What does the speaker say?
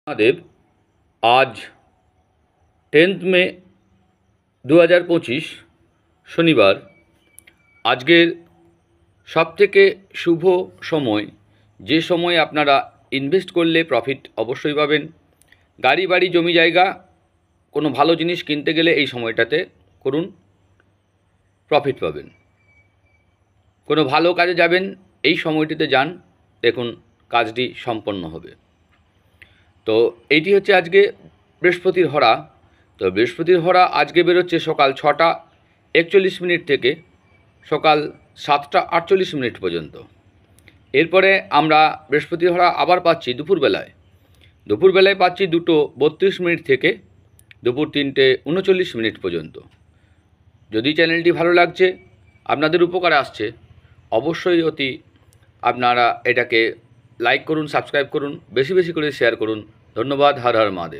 महादेव। आज 10 मे 2025 शनिवार। आजकेर सबथेके शुभ समय, जे समय आपनारा इनभेस्ट करले प्रफिट अवश्यई पाबेन। गाड़ी बाड़ी जमी जायगा कोनो भालो जिनिस किनते गेले एई समयटाते करुन, प्रफिट पाबेन। कोनो भालो काजे जाबेन एई समयटिते जान, देखुन काजटी सम्पन्न होबे। तो এইটি হচ্ছে আজকে বৃহস্পতির হরা। তো বৃহস্পতির হরা আজকে বেরোচ্ছে সকাল 6টা 41 মিনিট থেকে সকাল 7টা 48 মিনিট পর্যন্ত। এরপরে আমরা বৃহস্পতির হরা আবার পাচ্ছি দুপুরবেলায় পাচ্ছি 2টো 32 মিনিট থেকে দুপুর 3টে 39 মিনিট পর্যন্ত। যদি চ্যানেলটি ভালো লাগছে, আপনাদের উপকারে আসছে, অবশ্যই অতি আপনারা এটাকে লাইক করুন, সাবস্ক্রাইব করুন, বেশি বেশি করে শেয়ার করুন। ধন্যবাদ। হর হর মহাদেব।